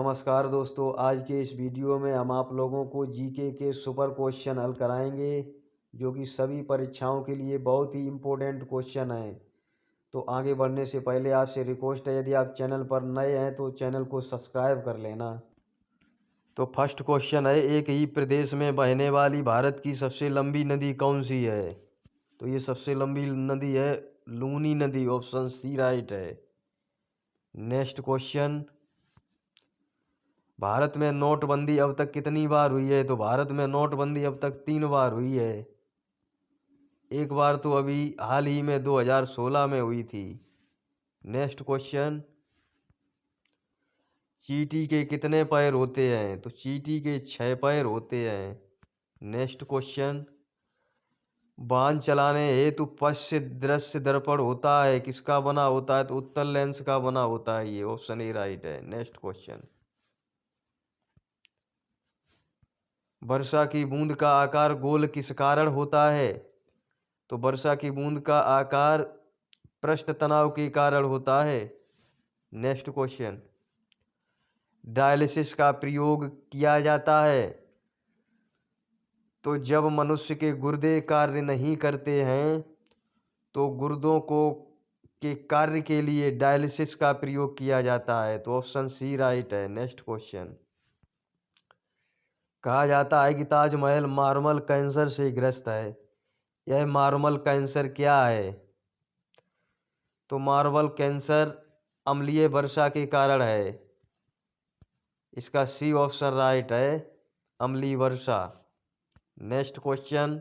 नमस्कार दोस्तों। आज के इस वीडियो में हम आप लोगों को जीके के सुपर क्वेश्चन हल कराएंगे जो कि सभी परीक्षाओं के लिए बहुत ही इम्पोर्टेंट क्वेश्चन हैं। तो आगे बढ़ने से पहले आपसे रिक्वेस्ट है, यदि आप चैनल पर नए हैं तो चैनल को सब्सक्राइब कर लेना। तो फर्स्ट क्वेश्चन है, एक ही प्रदेश में बहने वाली भारत की सबसे लंबी नदी कौन सी है? तो ये सबसे लंबी नदी है लूनी नदी, ऑप्शन सी राइट है। नेक्स्ट क्वेश्चन, भारत में नोटबंदी अब तक कितनी बार हुई है? तो भारत में नोटबंदी अब तक 3 बार हुई है। एक बार तो अभी हाल ही में 2016 में हुई थी। नेक्स्ट क्वेश्चन, चींटी के कितने पैर होते हैं? तो चींटी के 6 पैर होते हैं। नेक्स्ट क्वेश्चन, वाहन चलाने हेतु पश्च दृश्य दर्पण होता है, किसका बना होता है? तो उत्तल लेंस का बना होता है। ये ऑप्शन ए राइट है। नेक्स्ट क्वेश्चन, वर्षा की बूंद का आकार गोल किस कारण होता है? तो वर्षा की बूंद का आकार पृष्ठ तनाव के कारण होता है। नेक्स्ट क्वेश्चन, डायलिसिस का प्रयोग किया जाता है तो जब मनुष्य के गुर्दे कार्य नहीं करते हैं तो गुर्दों को के कार्य के लिए डायलिसिस का प्रयोग किया जाता है। तो ऑप्शन सी राइट है। नेक्स्ट क्वेश्चन, कहा जाता है कि ताजमहल मार्बल कैंसर से ग्रस्त है। यह मार्बल कैंसर क्या है? तो मार्बल कैंसर अम्लीय वर्षा के कारण है। इसका सी ऑप्शन राइट है, अम्लीय वर्षा। नेक्स्ट क्वेश्चन,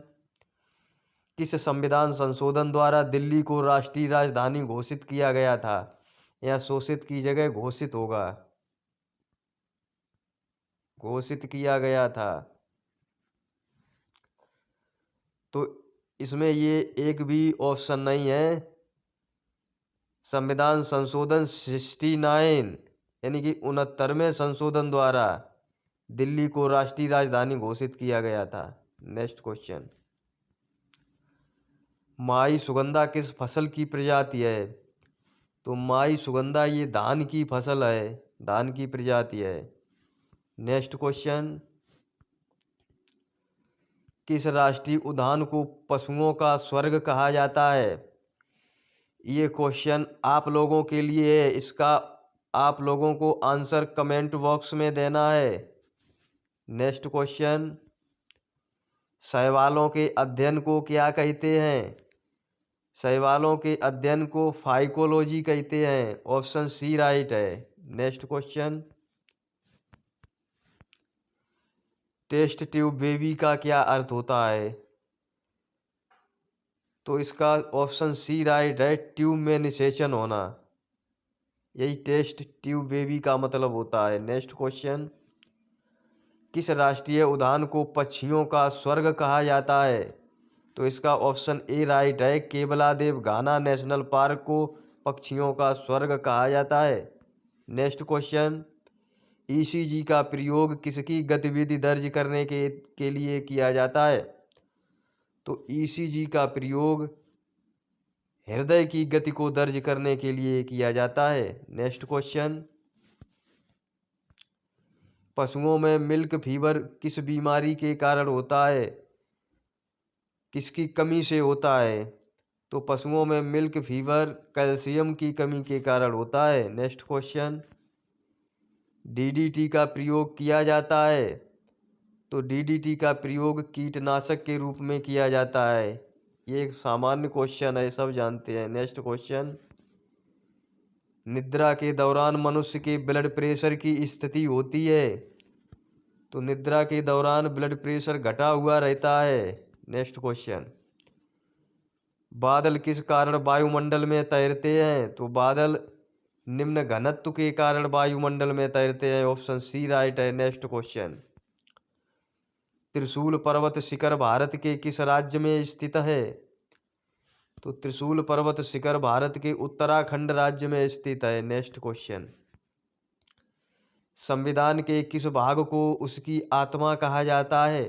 किस संविधान संशोधन द्वारा दिल्ली को राष्ट्रीय राजधानी घोषित किया गया था? या शोषित की जगह घोषित होगा, घोषित किया गया था। तो इसमें ये एक भी ऑप्शन नहीं है। संविधान संशोधन 69 यानी कि 69वें संशोधन द्वारा दिल्ली को राष्ट्रीय राजधानी घोषित किया गया था। नेक्स्ट क्वेश्चन, माई सुगंधा किस फसल की प्रजाति है? तो माई सुगंधा ये धान की फसल है, धान की प्रजाति है। नेक्स्ट क्वेश्चन, किस राष्ट्रीय उद्यान को पशुओं का स्वर्ग कहा जाता है? ये क्वेश्चन आप लोगों के लिए है, इसका आप लोगों को आंसर कमेंट बॉक्स में देना है। नेक्स्ट क्वेश्चन, शैवालों के अध्ययन को क्या कहते हैं? शैवालों के अध्ययन को फाइकोलॉजी कहते हैं। ऑप्शन सी राइट है। Next question, test tube baby का क्या अर्थ होता है? तो इसका ऑप्शन सी राइट है, ट्यूब में निषेचन होना। यही टेस्ट ट्यूब बेबी का मतलब होता है। नेक्स्ट क्वेश्चन, किस राष्ट्रीय उद्यान को पक्षियों का स्वर्ग कहा जाता है? तो इसका ऑप्शन ए राइट है, केवलादेव घाना नेशनल पार्क को पक्षियों का स्वर्ग कहा जाता है। नेक्स्ट क्वेश्चन, ईसीजी का प्रयोग किसकी गतिविधि दर्ज करने के लिए किया जाता है? तो ईसीजी का प्रयोग हृदय की गति को दर्ज करने के लिए किया जाता है। नेक्स्ट क्वेश्चन, पशुओं में मिल्क फीवर किस बीमारी के कारण होता है? किसकी कमी से होता है? तो पशुओं में मिल्क फीवर कैल्शियम की कमी के कारण होता है। नेक्स्ट क्वेश्चन, डीडीटी का प्रयोग किया जाता है। तो डीडीटी का प्रयोग कीटनाशक के रूप में किया जाता है। ये एक सामान्य क्वेश्चन है, सब जानते हैं। नेक्स्ट क्वेश्चन, निद्रा के दौरान मनुष्य के ब्लड प्रेशर की स्थिति होती है। तो निद्रा के दौरान ब्लड प्रेशर घटा हुआ रहता है। नेक्स्ट क्वेश्चन, बादल किस कारण वायुमंडल में तैरते हैं? तो बादल निम्न घनत्व के कारण वायुमंडल में तैरते हैं। ऑप्शन सी राइट है। नेक्स्ट क्वेश्चन, त्रिशूल पर्वत शिखर भारत के किस राज्य में स्थित है? तो त्रिशूल पर्वत शिखर भारत के उत्तराखंड राज्य में स्थित है। नेक्स्ट क्वेश्चन, संविधान के किस भाग को उसकी आत्मा कहा जाता है?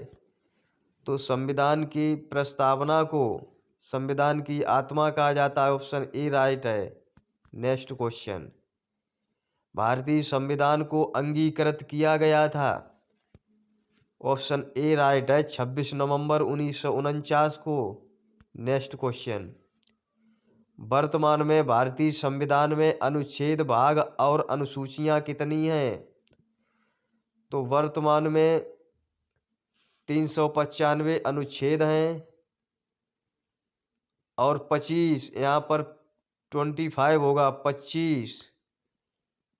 तो संविधान की प्रस्तावना को संविधान की आत्मा कहा जाता है। ऑप्शन ए राइट है। नेक्स्ट क्वेश्चन, भारतीय संविधान को अंगीकृत किया गया था? ऑप्शन ए राइट है, 26 नवंबर 1949 को। नेक्स्ट क्वेश्चन, वर्तमान में भारतीय संविधान में अनुच्छेद, भाग और अनुसूचियां कितनी हैं? तो वर्तमान में 395 अनुच्छेद हैं और 25, यहाँ पर 25 होगा,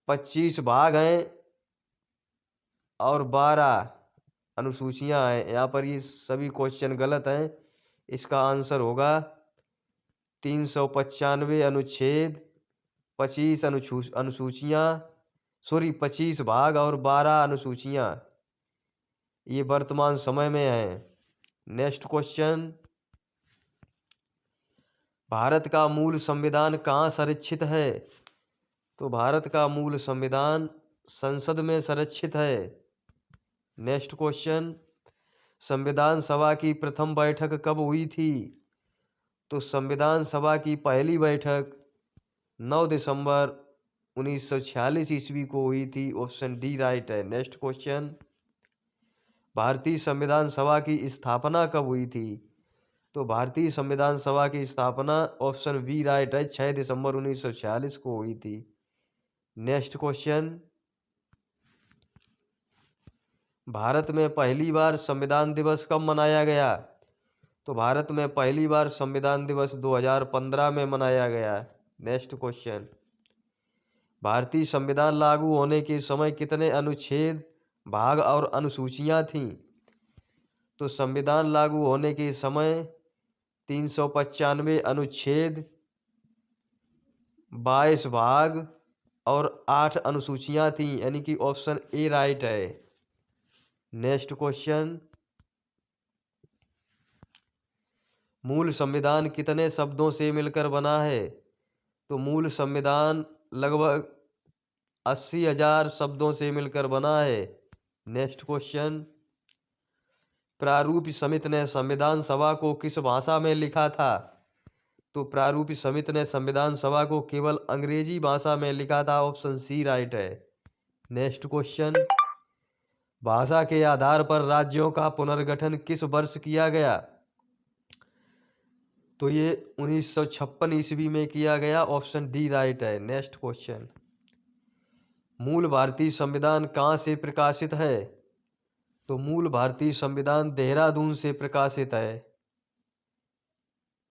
25 भाग हैं और 12 अनुसूचियां हैं। यहाँ पर ये सभी क्वेश्चन गलत हैं। इसका आंसर होगा 395 अनुच्छेद, 25 अनुसूचियां, 25 भाग और 12 अनुसूचियां, ये वर्तमान समय में हैं। नेक्स्ट क्वेश्चन, भारत का मूल संविधान कहाँ संरक्षित है? तो भारत का मूल संविधान संसद में संरक्षित है। नेक्स्ट क्वेश्चन, संविधान सभा की प्रथम बैठक कब हुई थी? तो संविधान सभा की पहली बैठक 9 दिसंबर 1946 ईस्वी को हुई थी। ऑप्शन डी राइट है। नेक्स्ट क्वेश्चन, भारतीय संविधान सभा की स्थापना कब हुई थी? तो भारतीय संविधान सभा की स्थापना ऑप्शन बी राइट है, 6 दिसंबर 1946 को हुई थी। नेक्स्ट क्वेश्चन, भारत में पहली बार संविधान दिवस कब मनाया गया? तो भारत में पहली बार संविधान दिवस 2015 में मनाया गया। नेक्स्ट क्वेश्चन, भारतीय संविधान लागू होने के समय कितने अनुच्छेद, भाग और अनुसूचियां थीं? तो संविधान लागू होने के समय 395 अनुच्छेद, 22 भाग और 8 अनुसूचियां थीं, यानी कि ऑप्शन ए राइट है। नेक्स्ट क्वेश्चन, मूल संविधान कितने शब्दों से मिलकर बना है? तो मूल संविधान लगभग 80,000 शब्दों से मिलकर बना है। नेक्स्ट क्वेश्चन, प्रारूप समिति ने संविधान सभा को किस भाषा में लिखा था? तो प्रारूप समिति ने संविधान सभा को केवल अंग्रेजी भाषा में लिखा था। ऑप्शन सी राइट है। नेक्स्ट क्वेश्चन, भाषा के आधार पर राज्यों का पुनर्गठन किस वर्ष किया गया? तो ये 1956 ईस्वी में किया गया। ऑप्शन डी राइट है। नेक्स्ट क्वेश्चन, मूल भारतीय संविधान कहाँ से प्रकाशित है? तो मूल भारतीय संविधान देहरादून से प्रकाशित है।